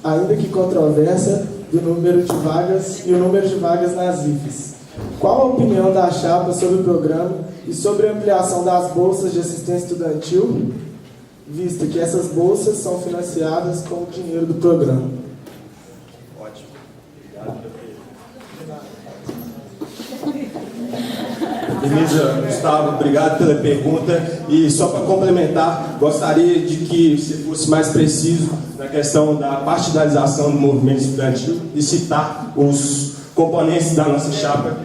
ainda que controversa, do número de vagas e o número de vagas nas IFES. Qual a opinião da chapa sobre o programa e sobre a ampliação das bolsas de assistência estudantil, visto que essas bolsas são financiadas com o dinheiro do programa? Ótimo. Obrigado. Beleza, Gustavo, obrigado pela pergunta. E só para complementar, gostaria de que você fosse mais preciso na questão da partidarização do movimento estudantil e citar os componentes da nossa chapa.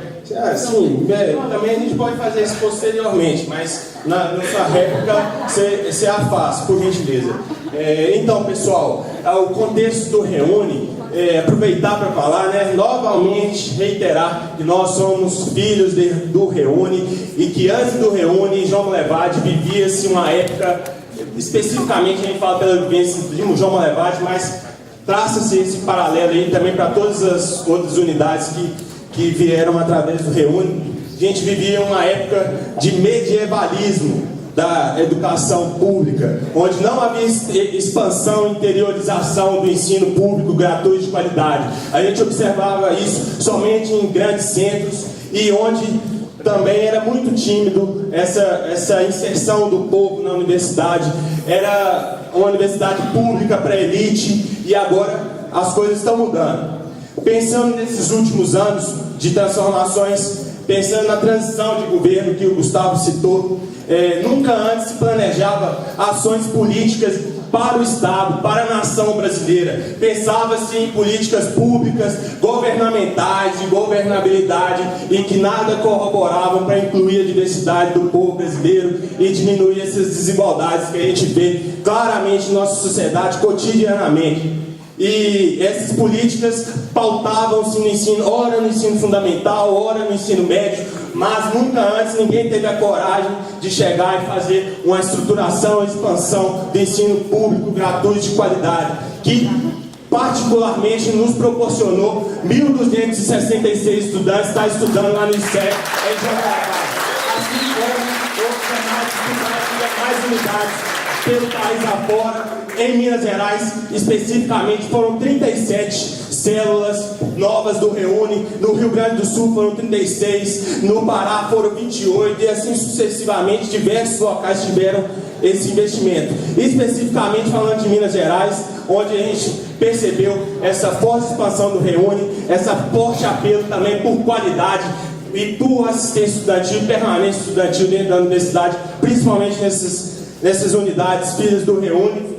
Sim, também a gente pode fazer isso posteriormente, mas na sua réplica você a faz, por gentileza. Então, pessoal, o contexto do Reúne, aproveitar para falar, novamente reiterar que nós somos filhos do Reúne e que antes do Reúne, João Molevade vivia-se uma época, especificamente a gente fala pela vivência de João Molevade, mas traça-se esse paralelo aí também para todas as outras unidades que vieram através do Reúne. A gente vivia uma época de medievalismo da educação pública, onde não havia expansão, interiorização do ensino público gratuito de qualidade. A gente observava isso somente em grandes centros e onde também era muito tímido essa inserção do povo na universidade. Era uma universidade pública para a elite e agora as coisas estão mudando. Pensando nesses últimos anos de transformações, pensando na transição de governo que o Gustavo citou, nunca antes se planejava ações políticas para o Estado, para a nação brasileira. Pensava-se em políticas públicas, governamentais, de governabilidade, e que nada corroboravam para incluir a diversidade do povo brasileiro e diminuir essas desigualdades que a gente vê claramente em nossa sociedade cotidianamente. E essas políticas pautavam-se no ensino, ora no ensino fundamental, ora no ensino médio, mas nunca antes ninguém teve a coragem de chegar e fazer uma estruturação, expansão do ensino público gratuito de qualidade, que particularmente nos proporcionou 1.266 estudantes estar estudando lá no ICE em João Molevade, assim como outros demais estudantes de mais unidades pelo país afora. Em Minas Gerais, especificamente, foram 37 células novas do Reúne. No Rio Grande do Sul foram 36, no Pará foram 28 e assim sucessivamente diversos locais tiveram esse investimento. Especificamente falando de Minas Gerais, onde a gente percebeu essa forte expansão do Reúne, essa forte apelo também por qualidade e por assistência estudantil e permanência estudantil dentro da universidade, principalmente nessas unidades filhas do Reúne.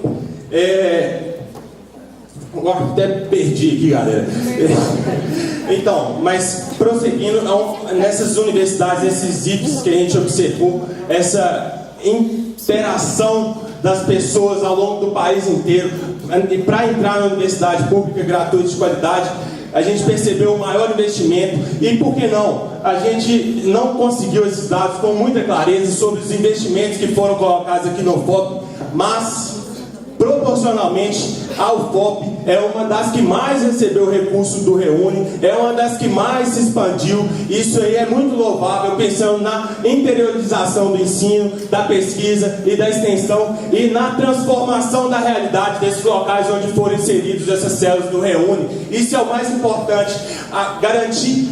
Agora até perdi aqui, galera. Então, mas prosseguindo, nessas universidades, nesses IFES que a gente observou, essa interação das pessoas ao longo do país inteiro, e para entrar na universidade pública gratuita de qualidade, a gente percebeu o maior investimento. E por que não? A gente não conseguiu esses dados com muita clareza sobre os investimentos que foram colocados aqui no UFOP, mas proporcionalmente a UFOP é uma das que mais recebeu recurso do Reúne, é uma das que mais se expandiu. Isso aí é muito louvável, pensando na interiorização do ensino, da pesquisa e da extensão e na transformação da realidade desses locais onde foram inseridos essas células do Reúne. Isso é o mais importante, garantir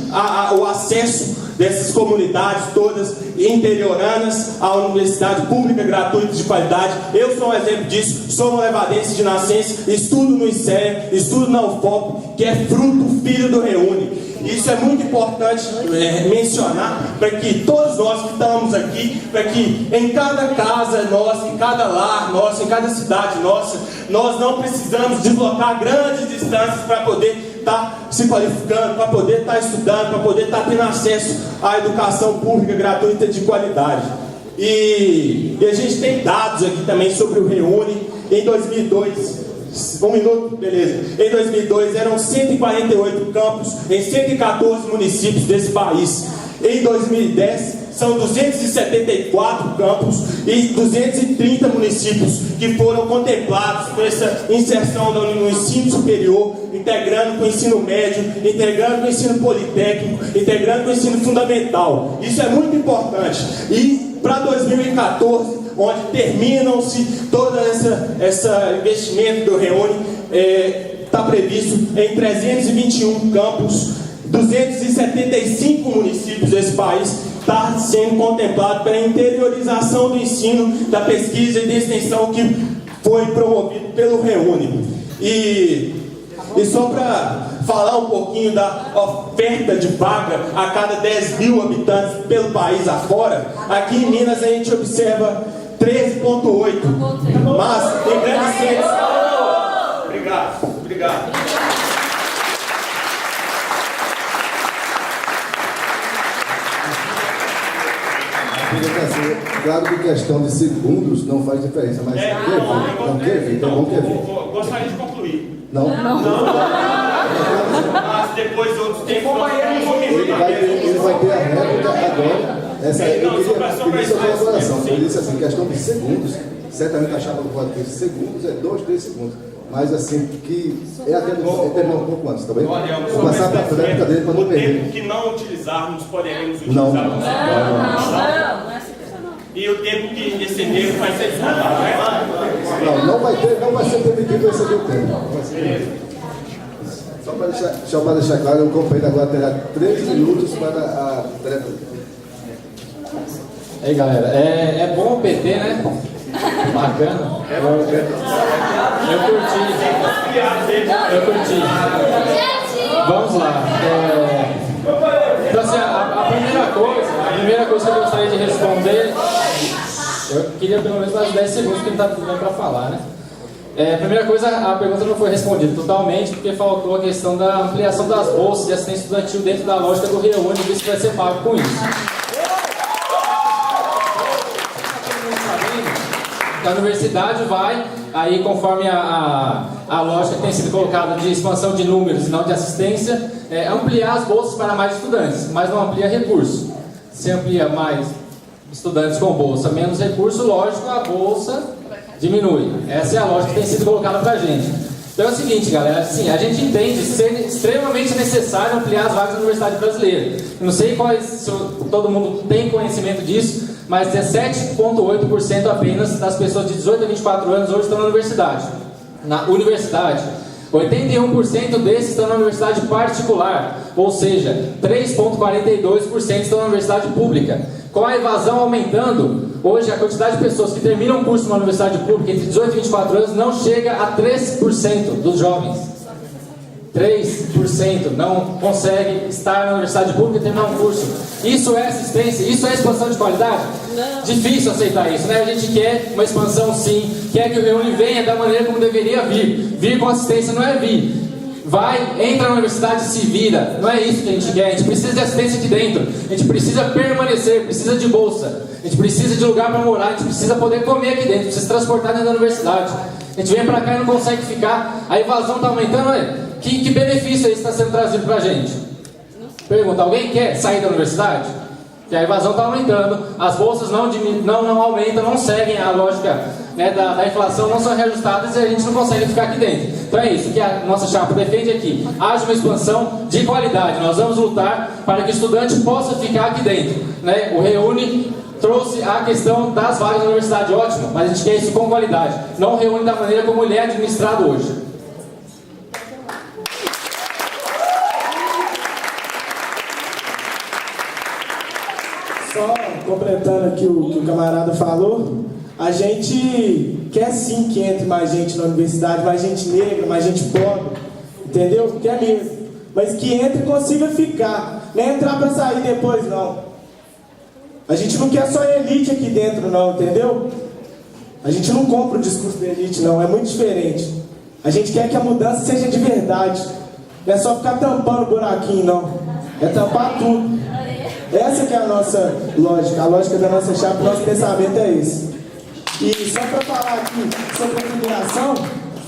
o acesso dessas comunidades todas interioranas à universidade pública gratuita de qualidade. Eu sou um exemplo disso, sou molevadense de nascença, estudo no ICE, estudo na UFOP, que é fruto, filho do Reúne. Isso é muito importante mencionar, para que todos nós que estamos aqui, para que em cada casa nossa, em cada lar nosso, em cada cidade nossa, nós não precisamos deslocar grandes distâncias para poder estar se qualificando, para poder estar estudando, para poder estar tendo acesso à educação pública gratuita de qualidade. E a gente tem dados aqui também sobre o Reúne. Em 2002, um minuto, beleza. Em 2002 eram 148 campos em 114 municípios desse país. Em 2010 são 274 campos e 230 municípios que foram contemplados com essa inserção no ensino superior, integrando com o ensino médio, integrando com o ensino politécnico, integrando com o ensino fundamental. Isso é muito importante. E para 2014, onde terminam-se todo esse investimento do Reúne, está previsto em 321 campos, 275 municípios desse país, está sendo contemplado pela interiorização do ensino, da pesquisa e da extensão que foi promovido pelo Reúne. E só para falar um pouquinho da oferta de vaga a cada 10 mil habitantes pelo país afora, aqui em Minas a gente observa 13,8, mas em grandes centros... Obrigado. Claro que questão de segundos não faz diferença, mas é bom que evite. Gostaria de concluir. Não. Mas depois outros tempos... Ele vai ter a réplica agora. Eu queria sua colaboração. Eu disse assim, questão de segundos, certamente a chapa do Código de segundos é 2, 3 segundos. Mas assim, que é até terminar um pouco antes, tá bem? Vou passar para a réplica dele para não perder. O tempo que não utilizarmos, poderemos utilizar. Não é assim. E o tempo que exceder vai ser descontado, né? Não vai ser permitido exceder o tempo. Só para deixar claro, o companheiro agora terá 13 minutos para a tarefa. E aí, galera, é bom o PT, né? Bacana. Eu curti. Vamos lá. Então, assim, a primeira coisa que eu gostaria de responder, eu queria pelo menos mais 10 segundos que não está tudo bem para falar, né? Primeira coisa, a pergunta não foi respondida totalmente, porque faltou a questão da ampliação das bolsas de assistência estudantil dentro da lógica do Reúne, e isso vai ser pago com isso. A universidade vai, aí conforme a lógica que tem sido colocada de expansão de números e não de assistência, ampliar as bolsas para mais estudantes, mas não amplia recurso. Se amplia mais estudantes com bolsa, menos recurso, lógico, a bolsa diminui. Essa é a lógica que tem sido colocada para a gente. Então é o seguinte, galera, assim, a gente entende ser extremamente necessário ampliar as vagas da Universidade Brasileira. Eu não sei se todo mundo tem conhecimento disso, mas 17,8% apenas das pessoas de 18 a 24 anos hoje estão na universidade. Na universidade. 81% desses estão na universidade particular, ou seja, 3,42% estão na universidade pública. Com a evasão aumentando, hoje a quantidade de pessoas que terminam um curso numa universidade pública entre 18 e 24 anos não chega a 3% dos jovens. 3% não consegue estar na universidade pública e terminar um curso. Isso é assistência? Isso é expansão de qualidade? Não. Difícil aceitar isso, né? A gente quer uma expansão sim, quer que o Reúne venha da maneira como deveria vir. Vir com assistência não é vir. Vai, entra na universidade e se vira. Não é isso que a gente quer. A gente precisa de assistência aqui dentro. A gente precisa permanecer, precisa de bolsa. A gente precisa de lugar para morar. A gente precisa poder comer aqui dentro, precisa se transportar dentro da universidade. A gente vem para cá e não consegue ficar. A evasão está aumentando, olha. Que benefício está sendo trazido para a gente? Pergunta, alguém quer sair da universidade? Que a evasão está aumentando, as bolsas não aumentam, não seguem a lógica, né, da inflação, não são reajustadas e a gente não consegue ficar aqui dentro. Então é isso que a nossa chapa defende aqui. Haja uma expansão de qualidade. Nós vamos lutar para que o estudante possa ficar aqui dentro, né? O Reúne trouxe a questão das vagas na universidade, ótimo, mas a gente quer isso com qualidade. Não reúne da maneira como ele é administrado hoje. Só completando aqui o que o camarada falou, a gente quer sim que entre mais gente na universidade, mais gente negra, mais gente pobre, entendeu? Quer mesmo, mas que entre e consiga ficar, não é entrar para sair depois não. A gente não quer só elite aqui dentro não, entendeu? A gente não compra o discurso da elite não, é muito diferente. A gente quer que a mudança seja de verdade, não é só ficar tampando o buraquinho não, é tampar tudo. Essa que é a nossa lógica, a lógica da nossa chapa, o nosso pensamento é esse. E só para falar aqui sobre a federação,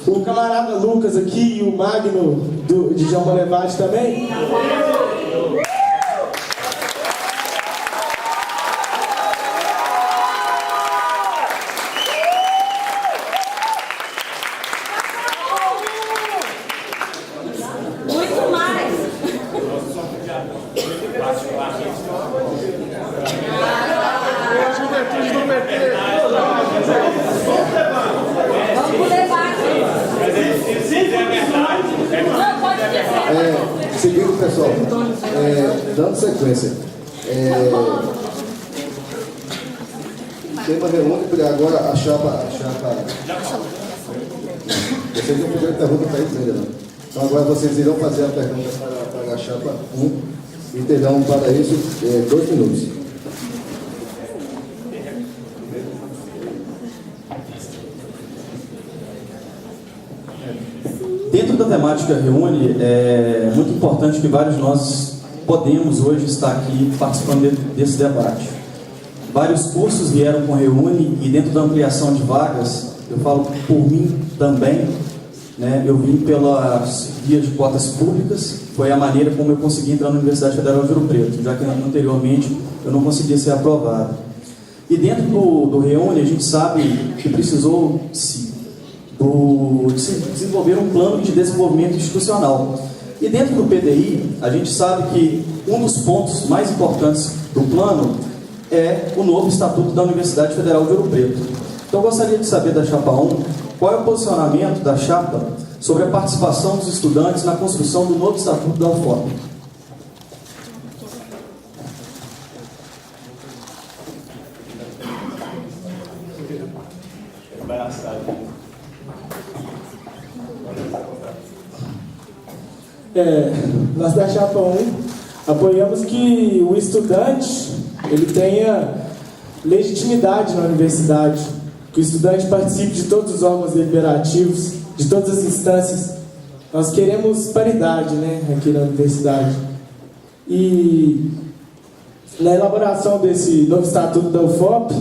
o camarada Lucas aqui e o Magno de João Molevade também. Muito mais. Se é verdade Seguinte, pessoal, dando sequência. Tema reúne, agora a chapa. Vocês não fizeram pergunta para eles ainda, não. Então agora vocês irão fazer a pergunta para a chapa 1 e terão para isso 2 minutos. Dentro da temática Reúne, é muito importante que vários de nós podemos hoje estar aqui participando desse debate. Vários cursos vieram com Reúne e dentro da ampliação de vagas, eu falo por mim também, né, eu vim pelas vias de cotas públicas, foi a maneira como eu consegui entrar na Universidade Federal de Ouro Preto, já que anteriormente eu não conseguia ser aprovado. E dentro do Reúne, a gente sabe que precisou desenvolver um plano de desenvolvimento institucional. E dentro do PDI, a gente sabe que um dos pontos mais importantes do plano é o novo Estatuto da Universidade Federal de Ouro Preto. Então, eu gostaria de saber da Chapa 1, qual é o posicionamento da Chapa sobre a participação dos estudantes na construção do novo Estatuto da UFOP. Nós da Chapa 1 apoiamos que o estudante ele tenha legitimidade na universidade, que o estudante participe de todos os órgãos deliberativos, de todas as instâncias. Nós queremos paridade, né, aqui na universidade. E na elaboração desse novo estatuto da UFOP,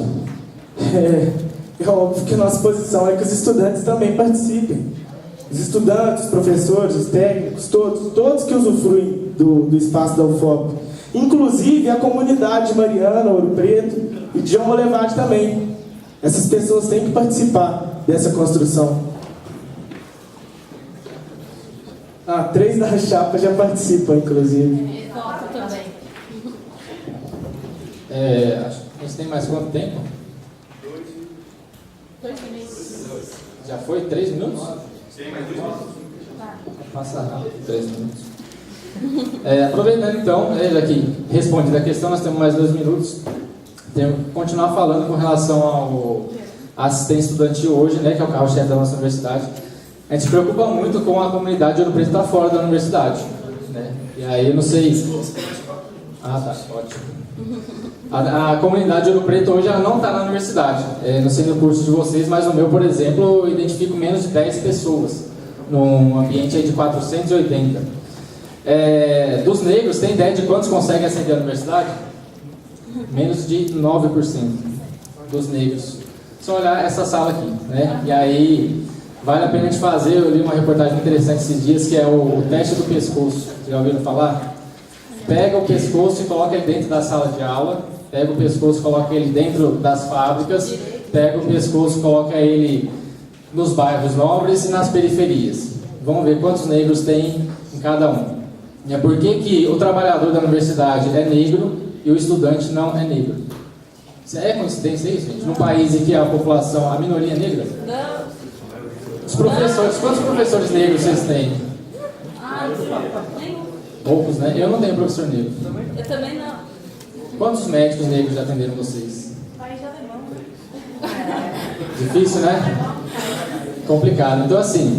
é óbvio que a nossa posição é que os estudantes também participem. Os estudantes, os professores, os técnicos, todos que usufruem do espaço da UFOP. Inclusive a comunidade de Mariana, Ouro Preto e de João Molevade também. Essas pessoas têm que participar dessa construção. 3 da chapa já participam, inclusive. Voto também. A gente tem mais quanto tempo? 2 minutos. Já foi 3 minutos? Tem mais 2 minutos. Passa rápido, 3 minutos. Aproveitando então, já que respondida a questão, nós temos mais 2 minutos. Temos que continuar falando com relação à assistência estudantil hoje, né, que é o carro-chefe da nossa universidade. A gente se preocupa muito com a comunidade de Ouro Preto estar fora da universidade, né? E aí eu não sei. Tá, ótimo. A comunidade de Ouro Preto hoje ela não está na universidade. Não sei no curso de vocês, mas no meu, por exemplo, eu identifico menos de 10 pessoas num ambiente aí de 480. Dos negros, tem ideia de quantos conseguem ascender à universidade? Menos de 9% dos negros. Só olhar essa sala aqui, né? E aí vale a pena a gente fazer. Eu li uma reportagem interessante esses dias que é o teste do pescoço. Vocês já ouviram falar? Pega o pescoço e coloca ele dentro da sala de aula. Pega o pescoço e coloca ele dentro das fábricas. Pega o pescoço e coloca ele nos bairros nobres e nas periferias. Vamos ver quantos negros tem em cada um. E por que o trabalhador da universidade é negro e o estudante não é negro? Isso é coincidência isso, gente? Num país em que a população, a minoria é negra? Não. Os professores, quantos professores negros vocês têm? Nenhum. Poucos, né? Eu não tenho professor negro. Eu também não. Quantos médicos negros já atenderam vocês? País de alemão. Difícil, né? Complicado. Então, assim,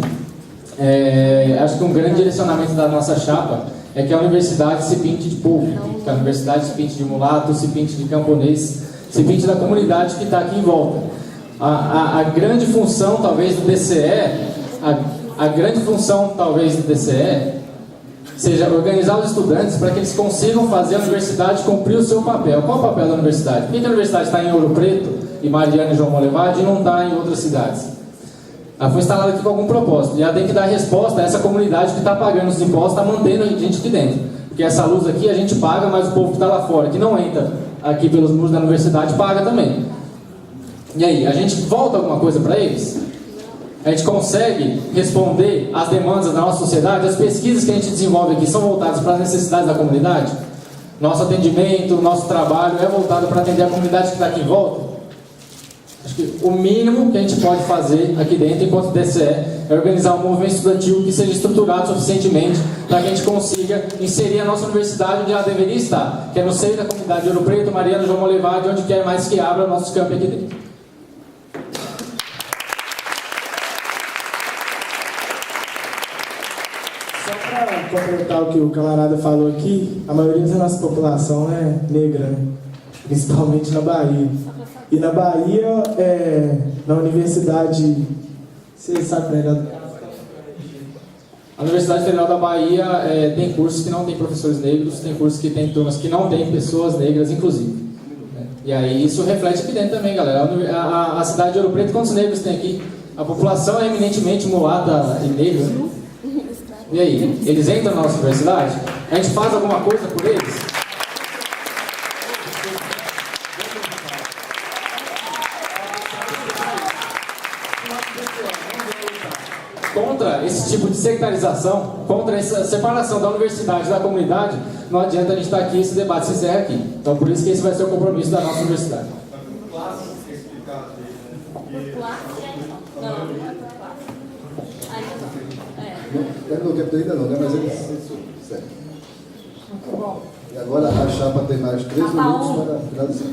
acho que um grande direcionamento da nossa chapa é que a universidade se pinte de povo, que a universidade se pinte de mulato, se pinte de camponês, se pinte da comunidade que está aqui em volta. A grande função, talvez, do DCE, a grande função, talvez, do DCE, seja organizar os estudantes para que eles consigam fazer a universidade cumprir o seu papel. Qual é o papel da universidade? Por que a universidade está em Ouro Preto, e Mariana e João Molevade, e não está em outras cidades? Ela foi instalada aqui com algum propósito, e ela tem que dar resposta a essa comunidade que está pagando os impostos, está mantendo a gente aqui dentro. Porque essa luz aqui a gente paga, mas o povo que está lá fora, que não entra aqui pelos muros da universidade, paga também. E aí, a gente volta alguma coisa para eles? A gente consegue responder às demandas da nossa sociedade? As pesquisas que a gente desenvolve aqui são voltadas para as necessidades da comunidade? Nosso atendimento, nosso trabalho é voltado para atender a comunidade que está aqui em volta? Acho que o mínimo que a gente pode fazer aqui dentro, enquanto DCE, é organizar um movimento estudantil que seja estruturado suficientemente para que a gente consiga inserir a nossa universidade onde ela deveria estar, que é no seio da comunidade de Ouro Preto, Mariana, João Molevade, onde quer mais que abra nossos campos aqui dentro. Só para completar o que o camarada falou aqui, a maioria da nossa população é negra, né? Principalmente na Bahia. E na Bahia, na universidade, você sabe melhor. A Universidade Federal da Bahia tem cursos que não tem professores negros, tem cursos que tem turmas que não tem pessoas negras, inclusive. E aí isso reflete aqui dentro também, galera. A cidade de Ouro Preto, quantos negros tem aqui? A população é eminentemente mulata e negra. E aí, eles entram na nossa universidade? A gente faz alguma coisa por eles? Contra esse tipo de sectarização, contra essa separação da universidade da comunidade, não adianta a gente estar aqui e esse debate se encerra aqui. Então, por isso que esse vai ser o compromisso da nossa universidade. Não, não é por classe. Ainda não. Não no tempo ainda não, né? Mas ele certo. Muito bom. E agora a chapa tem mais 3 minutos para finalizar.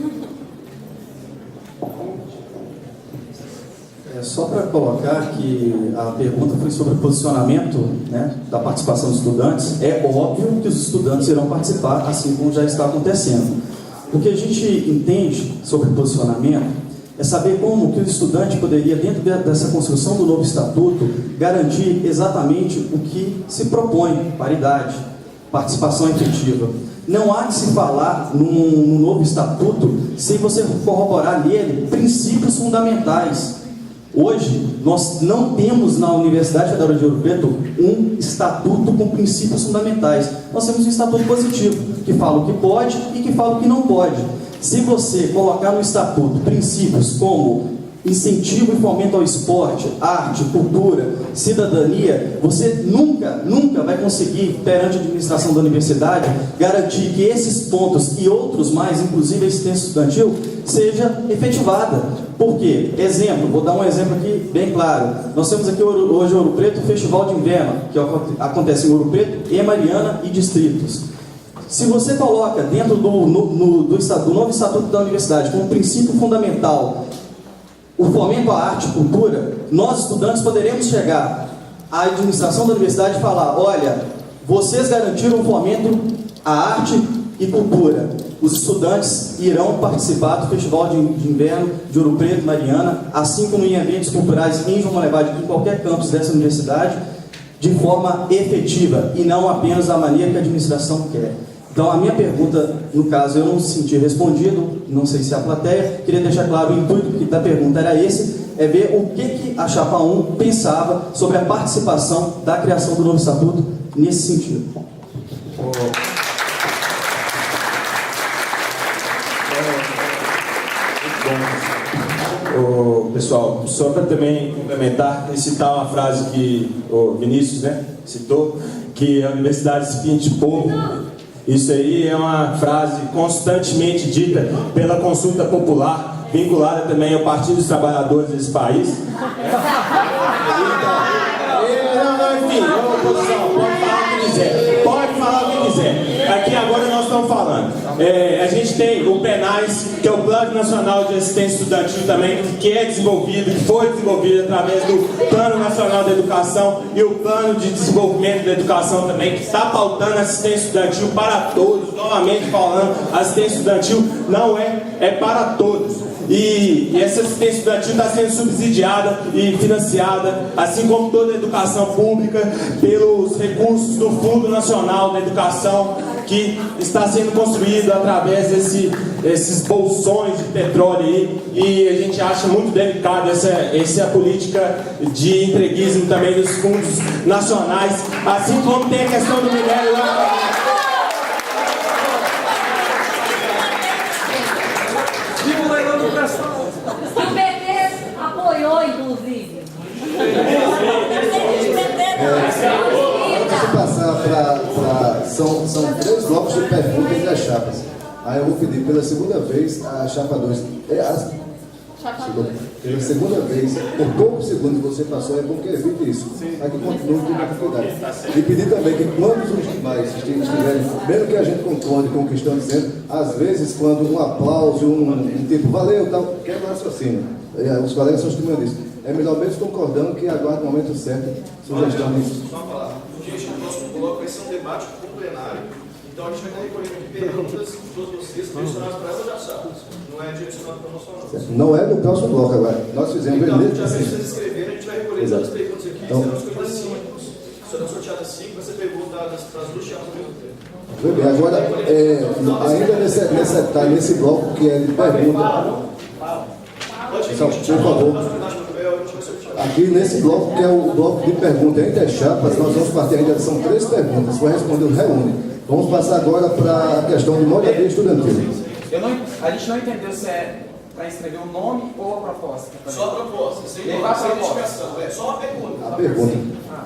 Só para colocar que a pergunta foi sobre o posicionamento, né, da participação dos estudantes. É óbvio que os estudantes irão participar, assim como já está acontecendo. O que a gente entende sobre posicionamento é saber como que o estudante poderia, dentro dessa construção do novo estatuto, garantir exatamente o que se propõe: paridade, participação efetiva. Não há de se falar num novo estatuto sem você corroborar nele princípios fundamentais. Hoje, nós não temos na Universidade Federal de Ouro Preto um estatuto com princípios fundamentais. Nós temos um estatuto positivo, que fala o que pode e que fala o que não pode. Se você colocar no estatuto princípios como incentivo e fomento ao esporte, arte, cultura, cidadania, você nunca vai conseguir, perante a administração da universidade, garantir que esses pontos e outros mais, inclusive a assistência estudantil, seja efetivada. Por quê? Exemplo, vou dar um exemplo aqui bem claro. Nós temos aqui hoje em Ouro Preto o Festival de Inverno, que acontece em Ouro Preto, e Mariana e distritos. Se você coloca dentro do novo estatuto da universidade como princípio fundamental o fomento à arte e cultura, nós estudantes poderemos chegar à administração da universidade e falar: olha, vocês garantiram o fomento à arte e cultura, os estudantes irão participar do Festival de Inverno de Ouro Preto, Mariana, assim como em eventos culturais em João Molevade, em qualquer campus dessa universidade, de forma efetiva e não apenas da maneira que a administração quer. Então, a minha pergunta, no caso, eu não senti respondido, não sei se a plateia, queria deixar claro, o intuito da pergunta era esse, é ver o que a Chapa 1 pensava sobre a participação da criação do novo estatuto nesse sentido. Pessoal, só para também complementar e citar uma frase que o Vinícius, né, citou, que a universidade se pinta de povo. Isso aí é uma frase constantemente dita pela consulta popular, vinculada também ao Partido dos Trabalhadores desse país. Enfim, a oposição pode falar o que quiser. Pode falar o que quiser. Aqui agora nós estamos falando. A gente tem o PENAIS, que é o Plano Nacional de Assistência Estudantil também, que é desenvolvido, que foi desenvolvido através do Plano Nacional da Educação e o Plano de Desenvolvimento da Educação também, que está pautando assistência estudantil para todos. Novamente falando, assistência estudantil não é para todos. E essa assistência estudantil está sendo subsidiada e financiada, assim como toda a educação pública, pelos recursos do Fundo Nacional da Educação, que está sendo construído através desses bolsões de petróleo aí. E a gente acha muito delicado essa política de entreguismo também dos fundos nacionais, assim como tem a questão do minério lá. O PT apoiou, inclusive. Deixa eu passar para... São 3 blocos de perguntas e as chapas. Aí eu vou pedir pela segunda vez a chapa 2. Chapa 2. pela segunda vez, por poucos segundos você passou, é bom que evite isso. Mas que continue com dificuldade. E pedir também que quando os demais estiverem, mesmo que a gente concorde com o que estão dizendo, às vezes quando um aplauso, um tipo, valeu, tal, quebra o raciocínio. Os colegas são testemunhas disso. É melhor mesmo concordando que aguarde o momento certo, sugestão disso. Só uma palavra. Gente, o próximo bloco vai ser um debate com o plenário. Então a gente vai estar recolhendo aqui perguntas de todos vocês, direcionadas para ela já sabe. Não é direcionado para nós só não. Não é no próximo bloco agora. Nós fizemos Então, mesmo já assim. vocês escreverem, a gente vai recolher todas as perguntas aqui. Então, serão escolhidas 5. Serão sorteadas 5, vai ser pergunta para as duas chapas ao mesmo tempo. Muito bem, agora, ainda nesse bloco que é de pergunta. Só, por favor. Aqui nesse bloco, que é o bloco de pergunta entre as chapas, nós vamos partir ainda, são 3 perguntas, vai responder o reúne. Vamos passar agora para a questão de moradia estudantil. A gente não entendeu se é para escrever o nome ou a proposta. Só a proposta, sem Levar a proposta. identificação. É só a pergunta. A pergunta. A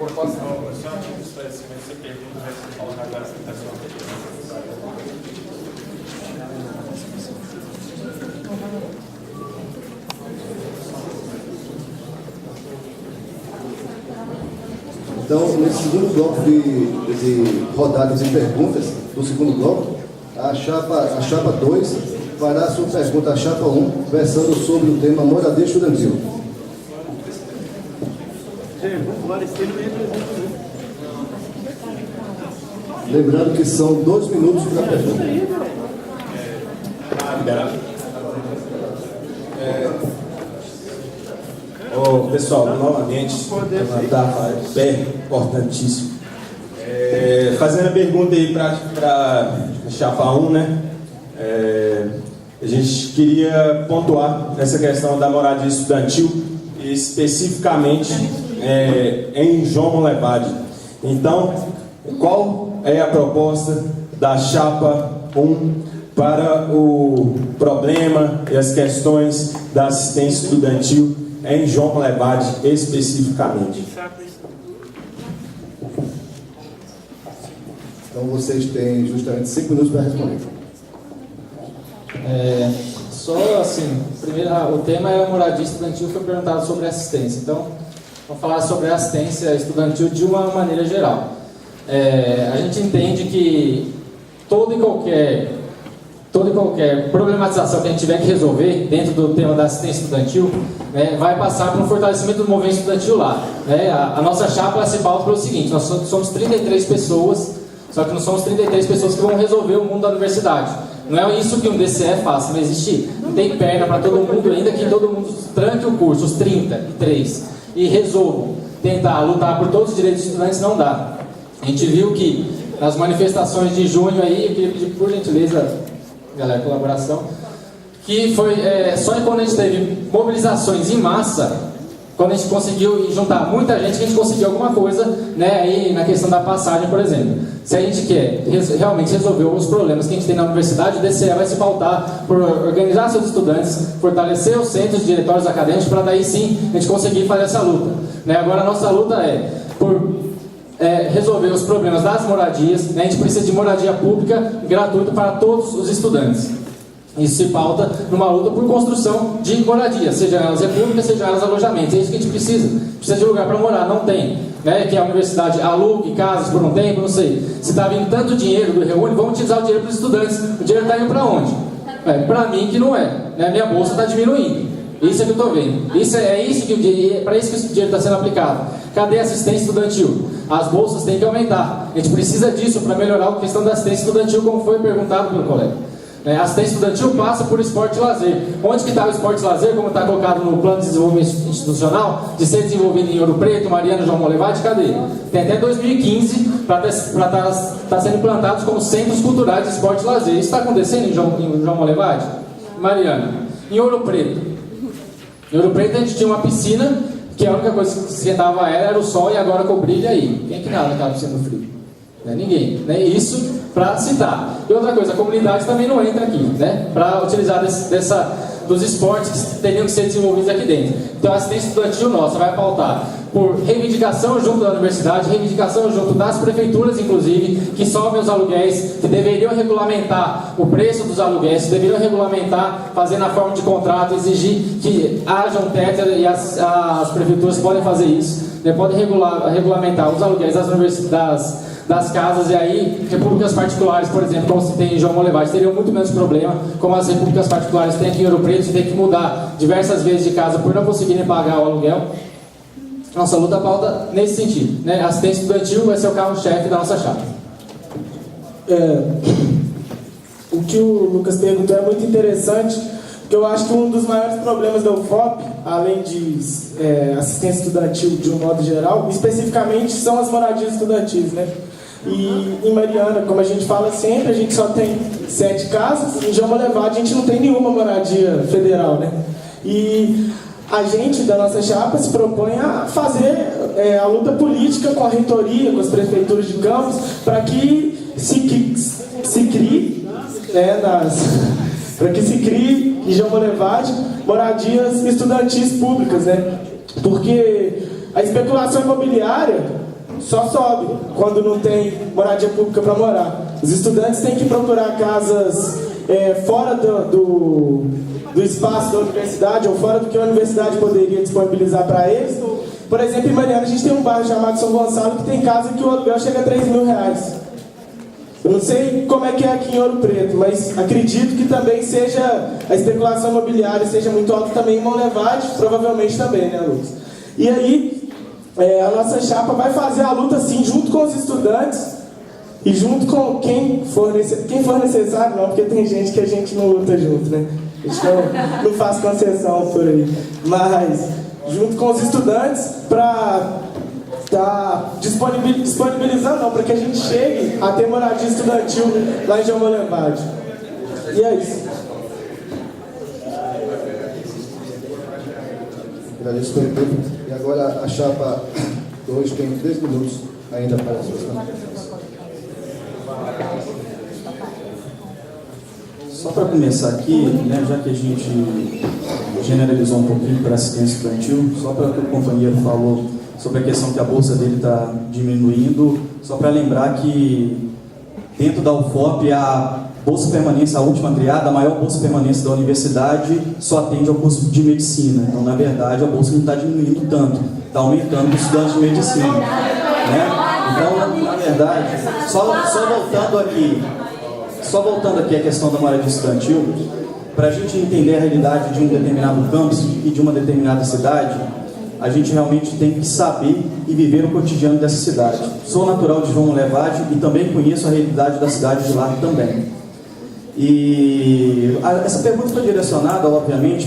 proposta não. Então, nesse segundo bloco de rodadas de perguntas, do segundo bloco, a chapa 2 fará a sua pergunta à chapa 1, versando sobre o tema moradia estudantil. Lembrando que são 2 minutos para a pergunta. Pessoal, novamente, levantar o pé, importantíssimo. Fazendo a pergunta aí para a chapa 1, né? A gente queria pontuar essa questão da moradia estudantil, especificamente em João Molevade. Então, qual é a proposta da chapa 1 para o problema e as questões da assistência estudantil em João Molevade especificamente? Então vocês têm justamente 5 minutos para responder. Só assim, primeiro, o tema é a moradia estudantil, foi perguntado sobre assistência. Então, vamos falar sobre a assistência estudantil de uma maneira geral. A gente entende que toda e qualquer problematização que a gente tiver que resolver dentro do tema da assistência estudantil, vai passar por um fortalecimento do movimento estudantil lá. A nossa chapa se pauta pelo seguinte: nós somos 33 pessoas, só que não somos 33 pessoas que vão resolver o mundo da universidade. Não é isso que um DCE faça, não tem perna para todo mundo, ainda que todo mundo tranque o curso, os 33, e resolvam tentar lutar por todos os direitos dos estudantes, não dá. A gente viu que nas manifestações de junho aí, eu queria pedir por gentileza, galera, colaboração, que foi só quando a gente teve mobilizações em massa, quando a gente conseguiu juntar muita gente, que a gente conseguiu alguma coisa, aí na questão da passagem, por exemplo. Se a gente quer realmente resolver os problemas que a gente tem na universidade, o DCE vai se pautar por organizar seus estudantes, fortalecer os centros, diretórios acadêmicos, para daí sim a gente conseguir fazer essa luta. Agora a nossa luta é por resolver os problemas das moradias. A gente precisa de moradia pública gratuita para todos os estudantes. Isso se pauta numa luta por construção de moradia, seja elas repúblicas, seja elas alojamentos. É isso que a gente precisa de lugar para morar, não tem. Que a universidade alugue casas por um tempo, não sei. Se está vindo tanto dinheiro do Reúne, vamos utilizar o dinheiro para os estudantes. O dinheiro está indo para onde? Para mim que não é. Minha bolsa está diminuindo. Isso é que eu estou vendo. Para isso que o dinheiro está sendo aplicado. Cadê a assistência estudantil? As bolsas têm que aumentar. A gente precisa disso para melhorar a questão da assistência estudantil, como foi perguntado pelo colega. A assistência estudantil passa por esporte e lazer. Onde que está o esporte e lazer, como está colocado no plano de desenvolvimento institucional, de ser desenvolvido em Ouro Preto, Mariana, João Molevade? Cadê? Tem até 2015 para estar sendo implantados como centros culturais de esporte e lazer. Isso está acontecendo em João Molevade? Mariana, em Ouro Preto. Em Ouro Preto a gente tinha uma piscina, que a única coisa que esquentava era o sol, e agora com brilho aí. Quem é que nada naquela piscina no frio? Ninguém. Isso para citar. E outra coisa, a comunidade também não entra aqui, para utilizar dos esportes que teriam que ser desenvolvidos aqui dentro. Então a assistência estudantil nossa vai pautar por reivindicação junto da universidade, reivindicação junto das prefeituras, inclusive, que sobem os aluguéis, que deveriam regulamentar o preço dos aluguéis, que deveriam regulamentar, fazer na forma de contrato, exigir que haja um teto, e as prefeituras podem fazer isso, né? Podem regulamentar os aluguéis das universidades, das casas, e aí repúblicas particulares, por exemplo, como se tem em João Molevade, teriam muito menos problema, como as repúblicas particulares têm aqui em Ouro Preto, tem que mudar diversas vezes de casa por não conseguirem pagar o aluguel. Nossa luta pauta nesse sentido, né? A assistência estudantil vai ser o carro-chefe da nossa chapa. O que o Lucas perguntou é muito interessante, porque eu acho que um dos maiores problemas da UFOP, além de assistência estudantil de um modo geral, especificamente são as moradias estudantis, né? E em Mariana, como a gente fala sempre, a gente só tem 7 casas, em João Molevade a gente não tem nenhuma moradia federal, né? E a gente, da nossa chapa, se propõe a fazer a luta política com a reitoria, com as prefeituras de campos, para que se crie, para que se crie em João Molevade moradias estudantis públicas, né? Porque a especulação imobiliária só sobe quando não tem moradia pública para morar. Os estudantes têm que procurar casas fora do espaço da universidade, ou fora do que a universidade poderia disponibilizar para eles. Por exemplo, em Mariana a gente tem um bairro chamado São Gonçalo que tem casa que o aluguel chega a R$3.000. Eu não sei como é que é aqui em Ouro Preto, mas acredito que também seja, a especulação imobiliária seja muito alta também em Molevade, provavelmente também, né, Lucas? E aí, a nossa chapa vai fazer a luta, sim, junto com os estudantes e junto com quem for necessário, não, porque tem gente que a gente não luta junto, né? A gente não faz concessão por aí, mas junto com os estudantes para disponibilizando, não, para que a gente chegue a ter moradia estudantil lá em João Molevade. E é isso. Agradeço pelo tempo. E agora a chapa 2 tem 3 minutos ainda para as suas contribuições. Só para começar aqui, né, já que a gente generalizou um pouquinho para a assistência estudantil, só para o que o companheiro falou sobre a questão que a bolsa dele está diminuindo, só para lembrar que dentro da UFOP a bolsa permanência, a última criada, a maior bolsa permanência da universidade só atende ao curso de medicina. Então, na verdade, a bolsa não está diminuindo tanto, está aumentando os estudantes de medicina, né? Então, na verdade, só voltando aqui à questão da moradia estudantil, para a gente entender a realidade de um determinado campus e de uma determinada cidade, a gente realmente tem que saber e viver o cotidiano dessa cidade. Sou natural de João Molevade e também conheço a realidade da cidade de lá também. E essa pergunta foi direcionada, obviamente,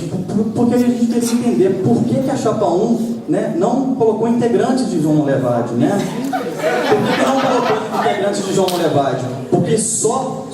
porque a gente tem que entender por que a Chapa 1, né, não colocou integrantes de João Molevade, né? Por que não colocou integrantes de João Molevade? Porque só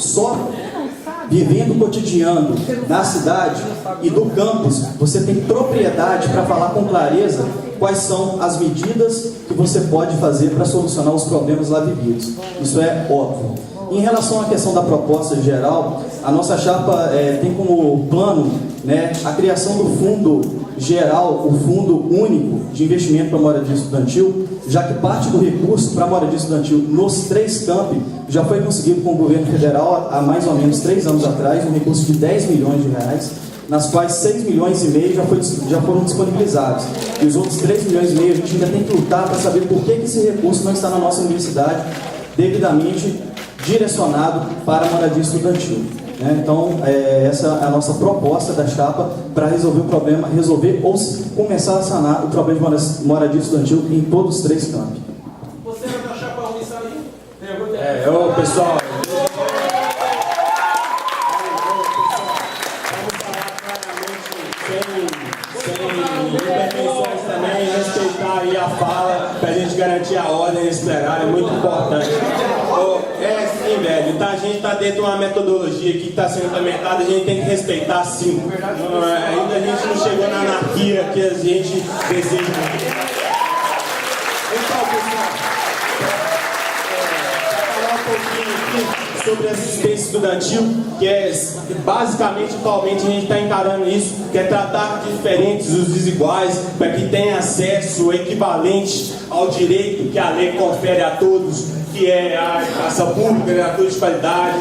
vivendo o cotidiano na cidade e do campus, você tem propriedade para falar com clareza quais são as medidas que você pode fazer para solucionar os problemas lá vividos. Isso é óbvio. Em relação à questão da proposta geral, a nossa chapa tem como plano, né, a criação do fundo geral, o fundo único de investimento para moradia estudantil, já que parte do recurso para moradia estudantil nos 3 campi já foi conseguido com o governo federal há mais ou menos 3 anos atrás, um recurso de R$10 milhões, nas quais 6,5 milhões já foram disponibilizados. E os outros 3,5 milhões a gente ainda tem que lutar para saber por que esse recurso não está na nossa universidade devidamente direcionado para a moradia estudantil. Então, essa é a nossa proposta da chapa para resolver o problema, ou começar a sanar o problema de moradia estudantil em todos os 3 campos. Você era da chapa 1 e saiu? Pessoal. Também respeitar aí a fala para a gente garantir a ordem nesse plenário, é muito importante. Sim, velho, a gente está dentro de uma metodologia que está sendo implementada, a gente tem que respeitar sim. Ainda a gente não chegou na anarquia que a gente deseja. Então, pessoal, para falar um pouquinho aqui sobre assistência estudantil, que é basicamente, atualmente, a gente está encarando isso, que é tratar de diferentes os desiguais, para que tenha acesso equivalente ao direito que a lei confere a todos, que é a educação pública, gratuita de qualidade,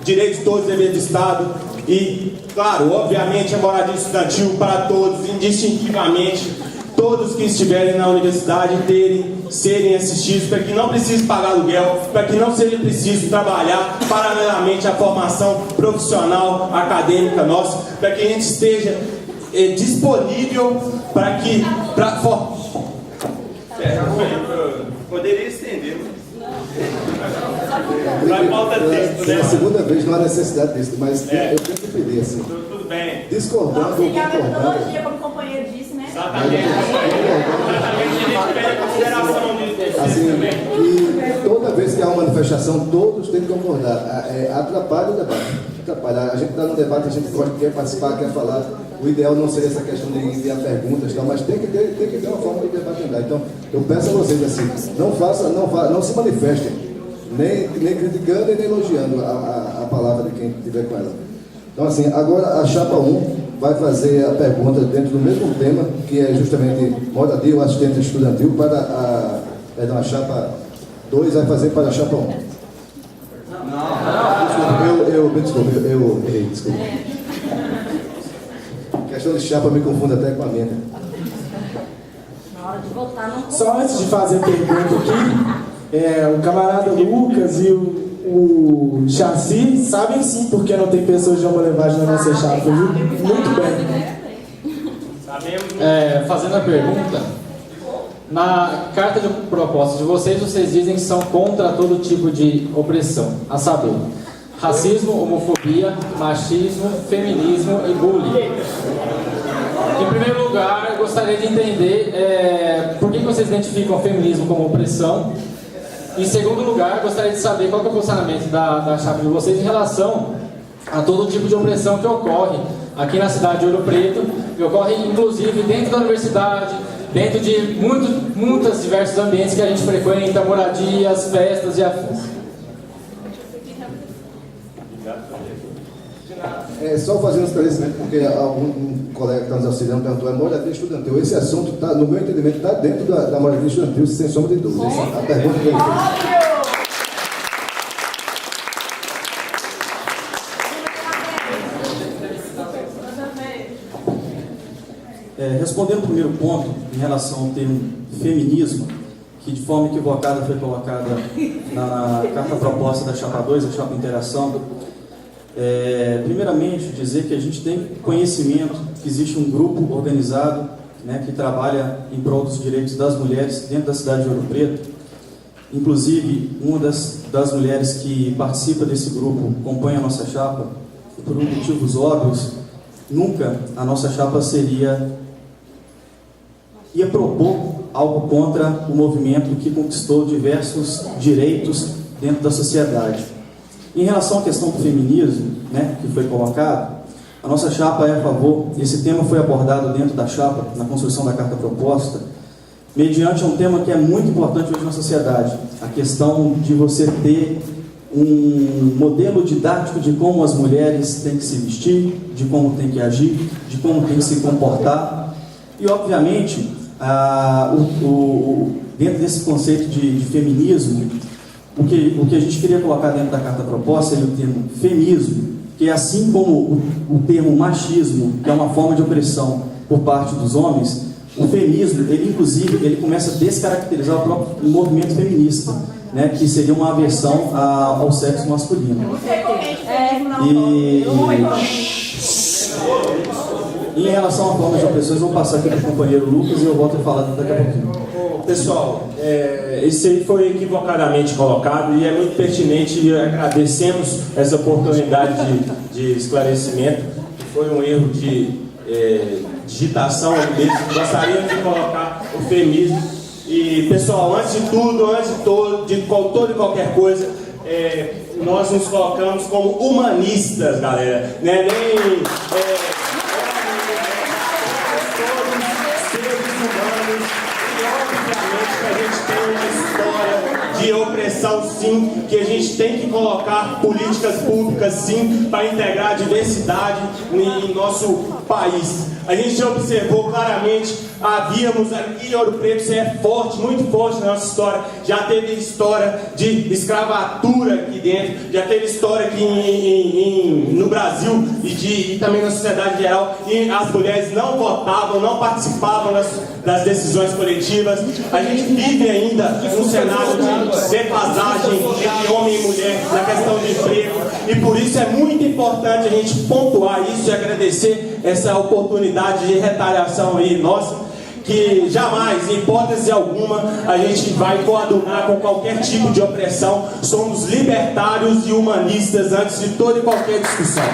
direitos de todos, dever do Estado e, claro, obviamente, a moradia estudantil para todos, indistintivamente, todos que estiverem na universidade serem assistidos, para que não precise pagar aluguel, para que não seja preciso trabalhar paralelamente à formação profissional, acadêmica nossa, para que a gente esteja disponível para que... Poderia estender, vai falta tempo, né? É a segunda vez, não há necessidade disso, mas eu tenho que pedir assim. Tudo bem. Discordando ou concordando. Como o companheiro disse, né? Exatamente. Assim, e toda vez que há uma manifestação, todos têm que concordar. Atrapalha o debate. Atrapalha. A gente está no debate, a gente quer participar, quer falar. O ideal não seria essa questão de enviar perguntas, mas tem que ter uma forma de debate andar. Então, eu peço a vocês assim, não se manifestem, nem criticando e nem elogiando a palavra de quem estiver com ela. Então, assim, agora a chapa 1 vai fazer a pergunta dentro do mesmo tema, que é justamente moradia ou assistente estudantil, para a chapa 2 vai fazer para a chapa 1. Desculpa, eu errei, desculpa. A questão de chapa me confunde até com a minha. Na hora de votar, não. Só antes de fazer a pergunta aqui, o camarada Lucas e o Chassi sabem sim porque não tem pessoas de uma levagem na nossa chapa, viu? Muito bem. Fazendo a pergunta, na carta de proposta de vocês dizem que são contra todo tipo de opressão, a saber, racismo, homofobia, machismo, feminismo e bullying. Em primeiro lugar, eu gostaria de entender por que vocês identificam o feminismo como opressão. Em segundo lugar, gostaria de saber qual que é o posicionamento da chapa de vocês em relação a todo tipo de opressão que ocorre aqui na cidade de Ouro Preto, que ocorre inclusive dentro da universidade, dentro de muitos diversos ambientes que a gente frequenta, moradias, festas e afins. Só fazendo um esclarecimento, porque um colega que está nos auxiliando perguntou, moradia estudantil. Esse assunto, no meu entendimento, está dentro da moradia estudantil, sem sombra de dúvida. A pergunta que ele fez. Respondendo o primeiro ponto, em relação ao termo feminismo, que de forma equivocada foi colocada na carta proposta da chapa 2, a chapa interação, primeiramente dizer que a gente tem conhecimento que existe um grupo organizado, né, que trabalha em prol dos direitos das mulheres dentro da cidade de Ouro Preto. Inclusive, uma das mulheres que participa desse grupo compõe a nossa chapa, e por motivos óbvios, nunca a nossa chapa ia propor algo contra o movimento que conquistou diversos direitos dentro da sociedade. Em relação à questão do feminismo, né, que foi colocado, a nossa chapa é a favor, esse tema foi abordado dentro da chapa, na construção da carta proposta, mediante um tema que é muito importante hoje na sociedade, a questão de você ter um modelo didático de como as mulheres têm que se vestir, de como têm que agir, de como têm que se comportar. E, obviamente, dentro desse conceito de feminismo, o que a gente queria colocar dentro da carta proposta é o termo feminismo, que é assim como o termo machismo, que é uma forma de opressão por parte dos homens, o feminismo, ele começa a descaracterizar o próprio movimento feminista, né, que seria uma aversão ao sexo masculino. E em relação à forma de opressões, eu vou passar aqui para o companheiro Lucas e eu volto a falar daqui a pouquinho. Pessoal, isso aí foi equivocadamente colocado e é muito pertinente e agradecemos essa oportunidade de esclarecimento. Foi um erro de digitação mesmo. Gostaríamos de colocar o feminismo. E, pessoal, antes de toda e qualquer coisa, nós nos colocamos como humanistas, galera. Né? de opressão, sim, que a gente tem que colocar políticas públicas, sim, para integrar a diversidade em nosso país. A gente observou claramente, havíamos aqui em Ouro Preto, isso é forte, muito forte na nossa história. Já teve história de escravatura aqui dentro, já teve história aqui no Brasil e também na sociedade em geral, e as mulheres não votavam, não participavam das decisões coletivas. A gente vive ainda um cenário de defasagem entre homem e mulher na questão de emprego, e por isso é muito importante a gente pontuar isso e agradecer essa oportunidade de retaliação aí nossa, que jamais, em hipótese alguma, a gente vai coadunar com qualquer tipo de opressão. Somos libertários e humanistas antes de toda e qualquer discussão.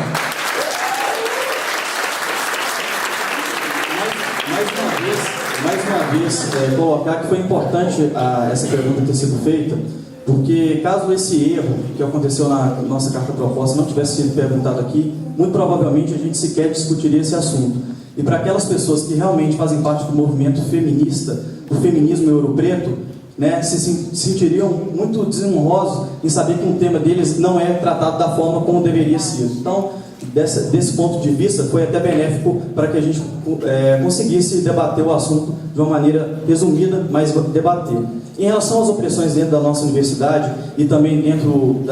Mais uma vez, colocar que foi importante essa pergunta ter sido feita, porque caso esse erro que aconteceu na nossa carta proposta não tivesse sido perguntado aqui, muito provavelmente a gente sequer discutiria esse assunto. E para aquelas pessoas que realmente fazem parte do movimento feminista, do feminismo em Ouro Preto, né, se sentiriam muito desonrosos em saber que um tema deles não é tratado da forma como deveria ser. Então, desse ponto de vista, foi até benéfico para que a gente conseguisse debater o assunto de uma maneira resumida, mas debater. Em relação às opressões dentro da nossa universidade e também dentro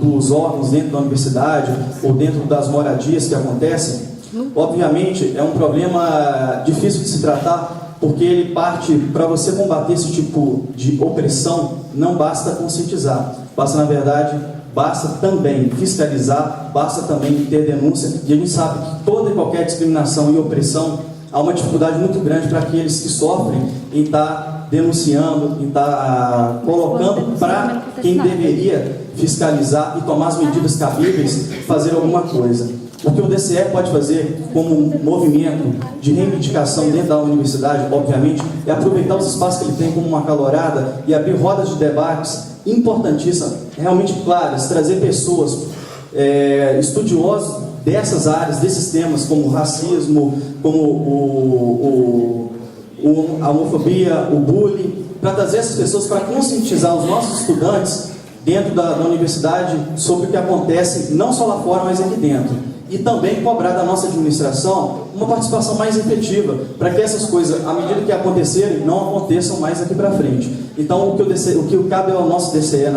dos órgãos dentro da universidade ou dentro das moradias que acontecem, obviamente é um problema difícil de se tratar, porque ele parte, para você combater esse tipo de opressão, não basta conscientizar, basta, na verdade, basta também fiscalizar, basta também ter denúncia, e a gente sabe que toda e qualquer discriminação e opressão, há uma dificuldade muito grande para aqueles que sofrem em estar denunciando, em estar colocando para quem deveria fiscalizar e tomar as medidas cabíveis, fazer alguma coisa. O que o DCE pode fazer como um movimento de reivindicação dentro da universidade, obviamente, é aproveitar os espaços que ele tem como uma calorada e abrir rodas de debates importantíssimas, realmente claras, trazer pessoas estudiosos dessas áreas, desses temas, como o racismo, como a homofobia, o bullying, para trazer essas pessoas para conscientizar os nossos estudantes dentro da universidade sobre o que acontece, não só lá fora, mas aqui dentro. E também cobrar da nossa administração uma participação mais efetiva, para que essas coisas, à medida que acontecerem, não aconteçam mais aqui para frente. Então, o que cabe ao nosso DCE